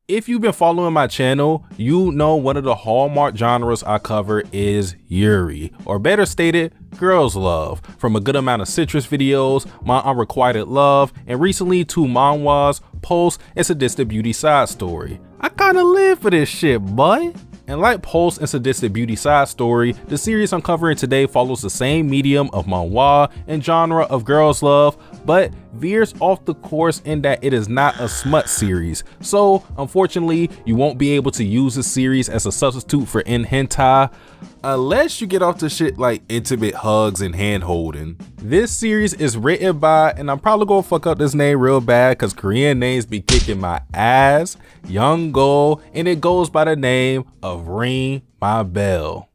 If you've been following my channel, you know one of the hallmark genres I cover is Yuri, or better stated, girls love. From a good amount of citrus videos, my unrequited love, and recently 2 manhwas, Pulse, and Sadistic Beauty side story. I kinda live for this shit, boy. And like Pulse and Sadistic Beauty side story, the series I'm covering today follows the same medium of manhwa and genre of girls love, but veers off the course in that it is not a smut series. So unfortunately, you won't be able to use this series as a substitute for hentai, unless you get off the shit like intimate hugs and hand holding. This series is written by, and I'm probably gonna fuck up this name real bad cause Korean names be kicking my ass, Yeongol, and it goes by the name of Ring My Bell.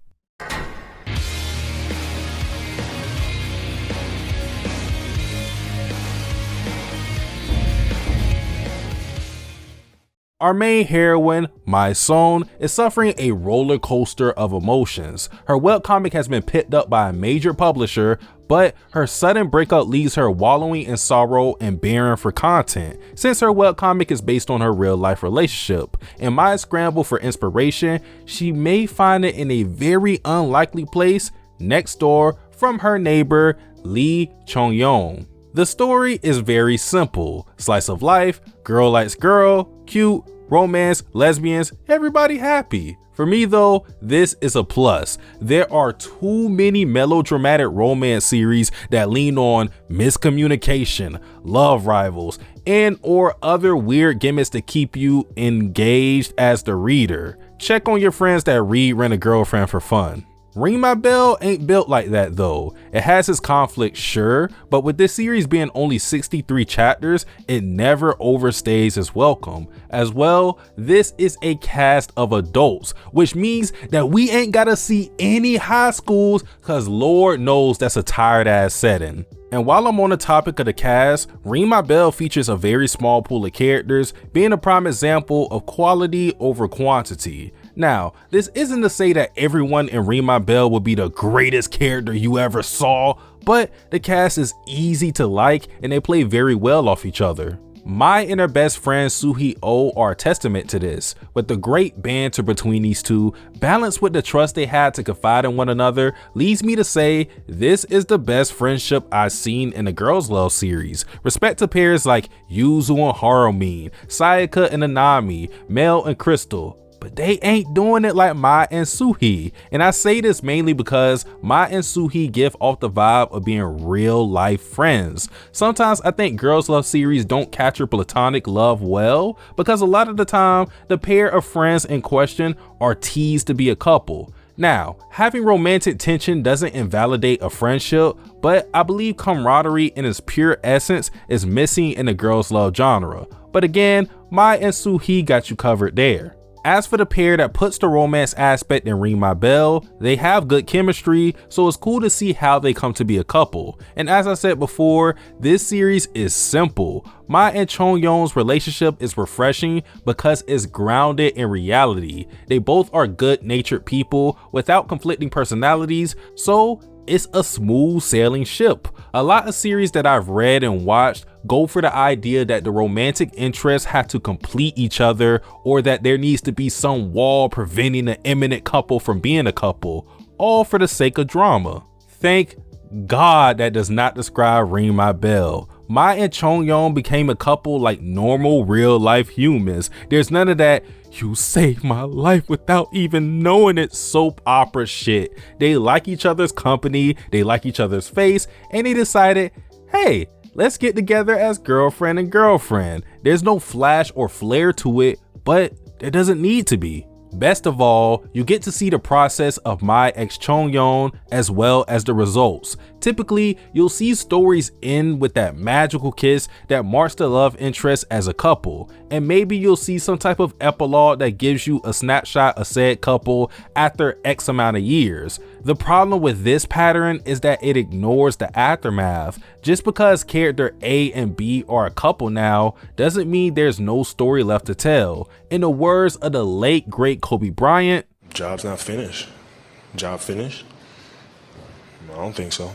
Our main heroine, My Son, is suffering a roller coaster of emotions. Her webcomic has been picked up by a major publisher, but her sudden breakup leaves her wallowing in sorrow and barren for content, since her webcomic is based on her real life relationship. In my scramble for inspiration, she may find it in a very unlikely place next door from her neighbor, Lee Chong-yeon. The story is very simple. Slice of life, girl likes girl, cute, romance, lesbians, everybody happy. For me though, this is a plus. There are too many melodramatic romance series that lean on miscommunication, love rivals, and or other weird gimmicks to keep you engaged as the reader. Check on your friends that read Rent a Girlfriend for fun. Ring My Bell ain't built like that though. It has its conflicts, sure, but with this series being only 63 chapters, it never overstays its welcome. As well, this is a cast of adults, which means that we ain't gotta see any high schools cause Lord knows that's a tired ass setting. And while I'm on the topic of the cast, Ring My Bell features a very small pool of characters, being a prime example of quality over quantity. Now, this isn't to say that everyone in Ring My Bell will be the greatest character you ever saw, but the cast is easy to like and they play very well off each other. Mai and her best friend Suhi-oh are a testament to this, with the great banter between these two, balanced with the trust they had to confide in one another, leads me to say this is the best friendship I've seen in the Girls Love series. Respect to pairs like Yuzu and Harumin, Sayaka and Anami, Mel and Crystal. But they ain't doing it like Mai and Suhi. And I say this mainly because Mai and Suhi give off the vibe of being real life friends. Sometimes I think Girls Love series don't capture platonic love well, because a lot of the time the pair of friends in question are teased to be a couple. Now, having romantic tension doesn't invalidate a friendship, but I believe camaraderie in its pure essence is missing in the Girls Love genre. But again, Mai and Suhi got you covered there. As for the pair that puts the romance aspect in Ring My Bell, they have good chemistry, so it's cool to see how they come to be a couple. And as I said before, this series is simple. Mai and Chong-yeon's relationship is refreshing because it's grounded in reality. They both are good-natured people without conflicting personalities, so it's a smooth sailing ship. A lot of series that I've read and watched go for the idea that the romantic interests have to complete each other, or that there needs to be some wall preventing an imminent couple from being a couple, all for the sake of drama. Thank God that does not describe Ring My Bell. Mai and Chong-yeon became a couple like normal real life humans. There's none of that "you saved my life without even knowing it" soap opera shit. They like each other's company, they like each other's face, and they decided, hey, let's get together as girlfriend and girlfriend. There's no flash or flare to it, but there doesn't need to be. Best of all, you get to see the process of Mai ex Chong-yeon as well as the results. Typically, you'll see stories end with that magical kiss that marks the love interest as a couple, and maybe you'll see some type of epilogue that gives you a snapshot of said couple after X amount of years. The problem with this pattern is that it ignores the aftermath. Just because character A and B are a couple now doesn't mean there's no story left to tell. In the words of the late great Kobe Bryant, "Job's not finished. Job finished? I don't think so."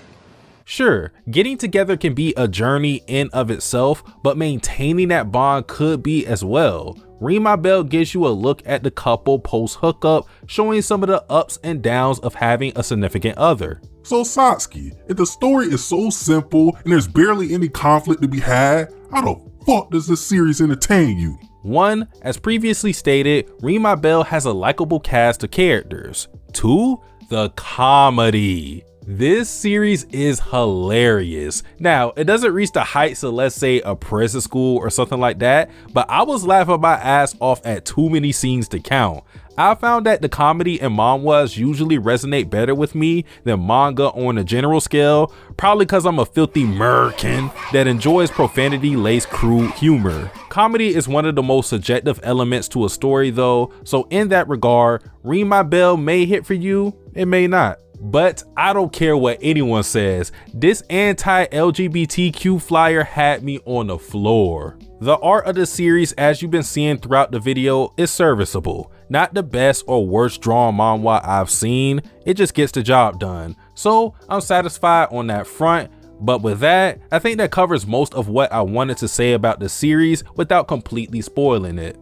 Sure, getting together can be a journey in of itself, but maintaining that bond could be as well. Ring My Bell gives you a look at the couple post hookup, showing some of the ups and downs of having a significant other. So Satsuki, if the story is so simple and there's barely any conflict to be had, how the fuck does this series entertain you? 1. As previously stated, Ring My Bell has a likable cast of characters. 2. The comedy. This series is hilarious. Now, it doesn't reach the heights of, let's say, a prison school or something like that, but I was laughing my ass off at too many scenes to count. I found that the comedy in manhwas usually resonate better with me than manga on a general scale, probably because I'm a filthy American that enjoys profanity-laced crude humor. Comedy is one of the most subjective elements to a story though, so in that regard, Ring My Bell may hit for you, it may not. But I don't care what anyone says, this anti-LGBTQ flyer had me on the floor. The art of the series, as you've been seeing throughout the video, is serviceable. Not the best or worst drawn manhwa I've seen, it just gets the job done. So I'm satisfied on that front. But with that, I think that covers most of what I wanted to say about the series without completely spoiling it.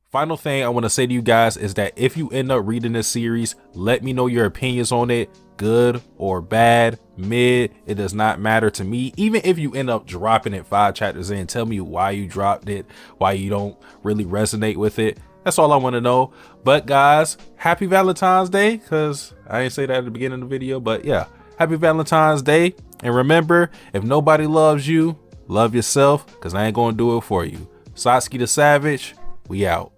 Final thing I want to say to you guys is that if you end up reading this series, let me know your opinions on it, good or bad, mid, it does not matter to me. Even if you end up dropping it 5 chapters in, tell me why you dropped it, why you don't really resonate with it. That's all I want to know. But guys, happy Valentine's Day, because I didn't say that at the beginning of the video, but yeah, happy Valentine's Day. And remember, if nobody loves you, love yourself, because I ain't going to do it for you. Satsuki the Savage, we out.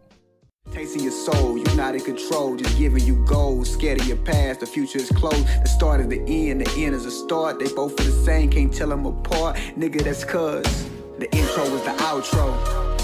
Tasting your soul, you're not in control, just giving you goals. Scared of your past, the future is closed. The start is the end is a start. They both are the same, can't tell them apart. Nigga, that's cuz the intro was the outro.